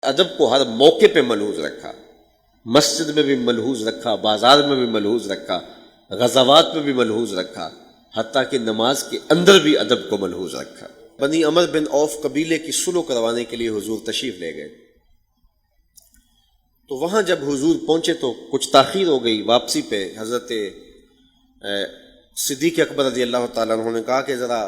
ادب کو ہر موقع پہ ملحوظ رکھا، مسجد میں بھی ملحوظ رکھا، بازار میں بھی ملحوظ رکھا، غزوات میں بھی ملحوظ رکھا، حتیٰ کہ نماز کے اندر بھی ادب کو ملحوظ رکھا۔ بنی عمر بن عوف قبیلے کی صلح کروانے کے لیے حضور تشریف لے گئے، تو وہاں جب حضور پہنچے تو کچھ تاخیر ہو گئی واپسی پہ۔ حضرت صدیق اکبر رضی اللہ تعالیٰ عنہ نے کہا کہ ذرا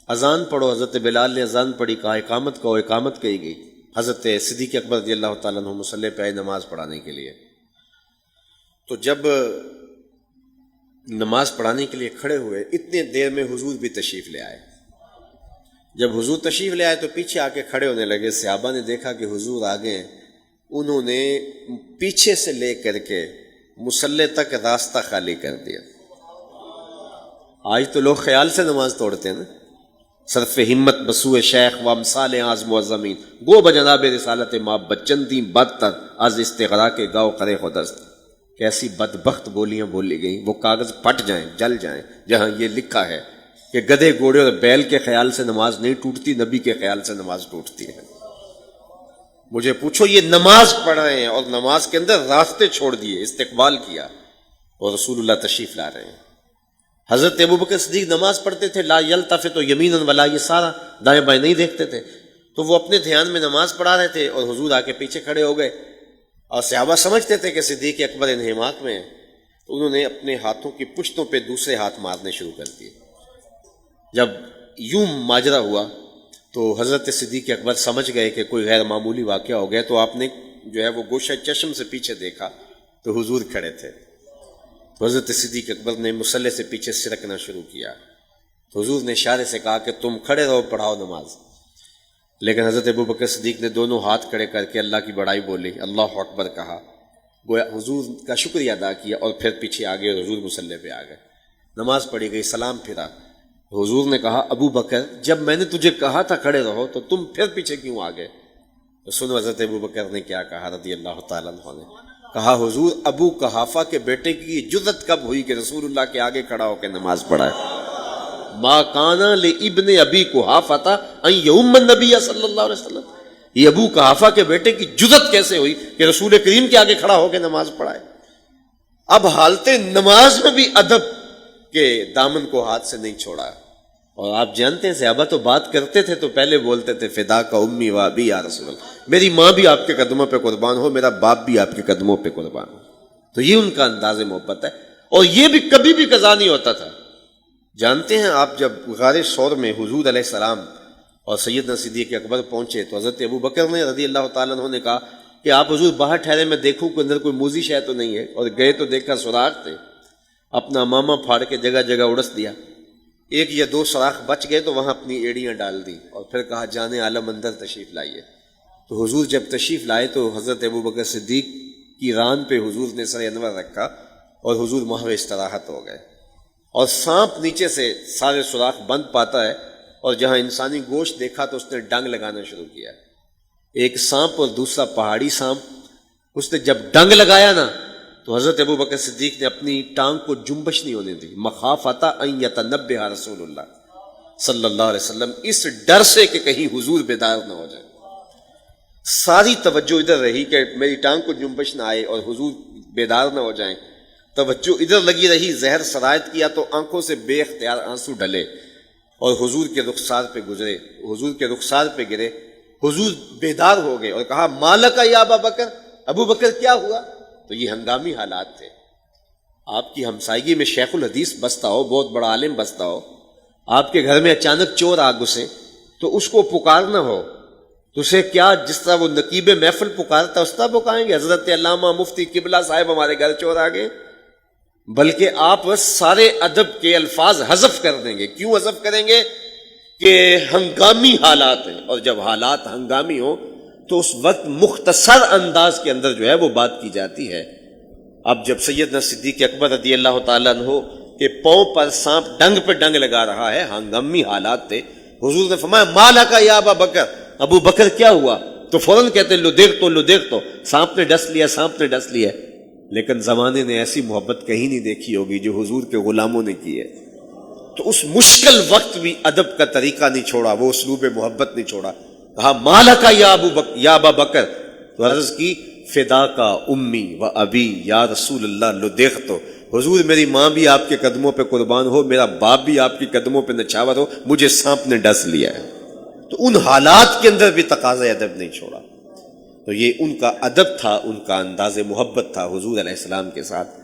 اذان پڑھو۔ حضرت بلال نے اذان پڑھی، کہا اقامت کہو، اقامت کہی گئی۔ حضرت صدیق اکبر رضی اللہ تعالیٰ عنہ مصلی پہ آئے نماز پڑھانے کے لیے، تو جب نماز پڑھانے کے لیے کھڑے ہوئے اتنے دیر میں حضور بھی تشریف لے آئے۔ جب حضور تشریف لے آئے تو پیچھے آ کے کھڑے ہونے لگے۔ صحابہ نے دیکھا کہ حضور آگے ہیں، انہوں نے پیچھے سے لے کر کے مصلی تک راستہ خالی کر دیا۔ آج تو لوگ خیال سے نماز توڑتے ہیں نا، صرف ہمت بسوئے شیخ و امثال اعظم و زمین گو بجناب رسالت ما بچندی بدتر از استغرا کے گاؤ کرے خودست۔ کیسی بدبخت بولیاں بولی گئیں، وہ کاغذ پھٹ جائیں، جل جائیں، جہاں یہ لکھا ہے کہ گدھے گھوڑے اور بیل کے خیال سے نماز نہیں ٹوٹتی، نبی کے خیال سے نماز ٹوٹتی ہے۔ مجھے پوچھو، یہ نماز پڑھ رہے ہیں اور نماز کے اندر راستے چھوڑ دیے، استقبال کیا، اور رسول اللہ تشریف لا رہے ہیں۔ حضرت ابوبکر صدیق نماز پڑھتے تھے، لا یلتفت یمینا ولا یسارا، دائیں بائیں نہیں دیکھتے تھے، تو وہ اپنے دھیان میں نماز پڑھا رہے تھے اور حضور آ کے پیچھے کھڑے ہو گئے، اور صحابہ سمجھتے تھے کہ صدیق اکبر انہماک میں ہیں، تو انہوں نے اپنے ہاتھوں کی پشتوں پہ دوسرے ہاتھ مارنے شروع کر دیے۔ جب یوں ماجرا ہوا تو حضرت صدیق اکبر سمجھ گئے کہ کوئی غیر معمولی واقعہ ہو گیا، تو آپ نے جو ہے وہ گوشہ چشم سے پیچھے دیکھا تو حضور کھڑے تھے۔ تو حضرت صدیق اکبر نے مصلی سے پیچھے سرکنا شروع کیا، تو حضور نے اشارے سے کہا کہ تم کھڑے رہو، پڑھاؤ نماز۔ لیکن حضرت ابوبکر صدیق نے دونوں ہاتھ کھڑے کر کے اللہ کی بڑائی بولی، اللہ اکبر کہا، گویا حضور کا شکریہ ادا کیا، اور پھر پیچھے آگے حضور مصلی پہ آ گئے۔ نماز پڑھی گئی، سلام پھرا، حضور نے کہا ابو بکر جب میں نے تجھے کہا تھا کھڑے رہو تو تم پھر پیچھے کیوں آ گئے؟ تو سنو حضرت ابو بکر نے کیا کہا رضی اللہ تعالیٰ عنہ نے، کہا حضور ابو قحافہ کے بیٹے کی جرأت کب ہوئی کہ رسول اللہ کے آگے کھڑا ہو کے نماز پڑھائے؟ ما کانا لابن ابی قحافہ ان یؤم النبی صلی اللہ علیہ وسلم، یہ ابو قحافہ کے بیٹے کی جرأت کیسے ہوئی کہ رسول کریم کے آگے کھڑا ہو کے نماز پڑھائے؟ اب حالت نماز میں بھی ادب کے دامن کو ہاتھ سے نہیں چھوڑا۔ اور آپ جانتے ہیں صحابہ تو بات کرتے تھے تو پہلے بولتے تھے فدا کا امی و ابی یا رسول اللہ، میری ماں بھی آپ کے قدموں پہ قربان ہو، میرا باپ بھی آپ کے قدموں پہ قربان ہو۔ تو یہ ان کا انداز محبت ہے، اور یہ بھی کبھی بھی قضا نہیں ہوتا تھا۔ جانتے ہیں آپ جب غار ثور میں حضور علیہ السلام اور سیدنا صدیق اکبر پہنچے تو حضرت ابو بکر نے رضی اللہ تعالیٰ عنہ نے کہا کہ آپ حضور باہر ٹھہرے، میں دیکھوں کہ اندر کوئی موذی شے تو نہیں ہے، اور گئے تو دیکھا سوراخ تھے، اپنا امامہ پھاڑ کے جگہ جگہ اڑس دیا، ایک یا دو سوراخ بچ گئے تو وہاں اپنی ایڑیاں ڈال دی، اور پھر کہا جان عالم اندر تشریف لائیے۔ تو حضور جب تشریف لائے تو حضرت ابو بکر صدیق کی ران پہ حضور نے سر انور رکھا اور حضور محو استراحت ہو گئے۔ اور سانپ نیچے سے سارے سوراخ بند پاتا ہے، اور جہاں انسانی گوشت دیکھا تو اس نے ڈنگ لگانا شروع کیا، ایک سانپ اور دوسرا پہاڑی سانپ، اس نے جب ڈنگ لگایا نا تو حضرت ابو بکر صدیق نے اپنی ٹانگ کو جنبش نہیں ہونے دی، مخافۃ ان یتنبہ رسول اللہ صلی اللہ علیہ وسلم، اس ڈر سے کہ کہیں حضور بیدار نہ ہو جائے۔ ساری توجہ ادھر رہی کہ میری ٹانگ کو جنبش نہ آئے اور حضور بیدار نہ ہو جائیں، توجہ ادھر لگی رہی۔ زہر سرایت کیا تو آنکھوں سے بے اختیار آنسو ڈلے اور حضور کے رخسار پہ گزرے، حضور کے رخسار پہ گرے، حضور بیدار ہو گئے اور کہا مالک یا ابا بکر، ابو بکر کیا ہوا؟ تو یہ ہنگامی حالات تھے۔ آپ کی ہمسائیگی میں شیخ الحدیث بستا ہو، بہت بڑا عالم بستا ہو، آپ کے گھر میں اچانک چور آ گھسے تو اس کو پکارنا ہو تو اسے کیا جس طرح وہ نقیب محفل پکارتا اس طرح پکاریں گے؟ حضرت علامہ مفتی قبلہ صاحب ہمارے گھر چور آ گئے، بلکہ آپ سارے ادب کے الفاظ حذف کر دیں گے۔ کیوں حذف کریں گے؟ کہ ہنگامی حالات ہیں، اور جب حالات ہنگامی ہوں تو اس وقت مختصر انداز کے اندر جو ہے وہ بات کی جاتی ہے۔ اب جب سیدنا صدیق اکبر رضی اللہ تعالیٰ عنہ کے پاؤں پر سانپ ڈنگ پہ ڈنگ لگا رہا ہے، ہنگامی حالات تھے، حضور نے فرمایا مالک یا ابا بکر، ابو بکر کیا ہوا؟ تو فوراً کہتے لو دیکھ تو سانپ نے ڈس لیا، سانپ نے ڈس لیا۔ لیکن زمانے نے ایسی محبت کہیں نہیں دیکھی ہوگی جو حضور کے غلاموں نے کی ہے۔ تو اس مشکل وقت بھی ادب کا طریقہ نہیں چھوڑا، وہ اسلوب محبت نہیں چھوڑا، کہا مالک یا ابا بکر، تو عرض کی فدا کا امی و ابی یا رسول اللہ لو دیکھ تو، حضور میری ماں بھی آپ کے قدموں پہ قربان ہو، میرا باپ بھی آپ کے قدموں پہ نچھاور ہو، مجھے سانپ نے ڈس لیا ہے۔ تو ان حالات کے اندر بھی تقاضۂ ادب نہیں چھوڑا۔ تو یہ ان کا ادب تھا، ان کا انداز محبت تھا حضور علیہ السلام کے ساتھ۔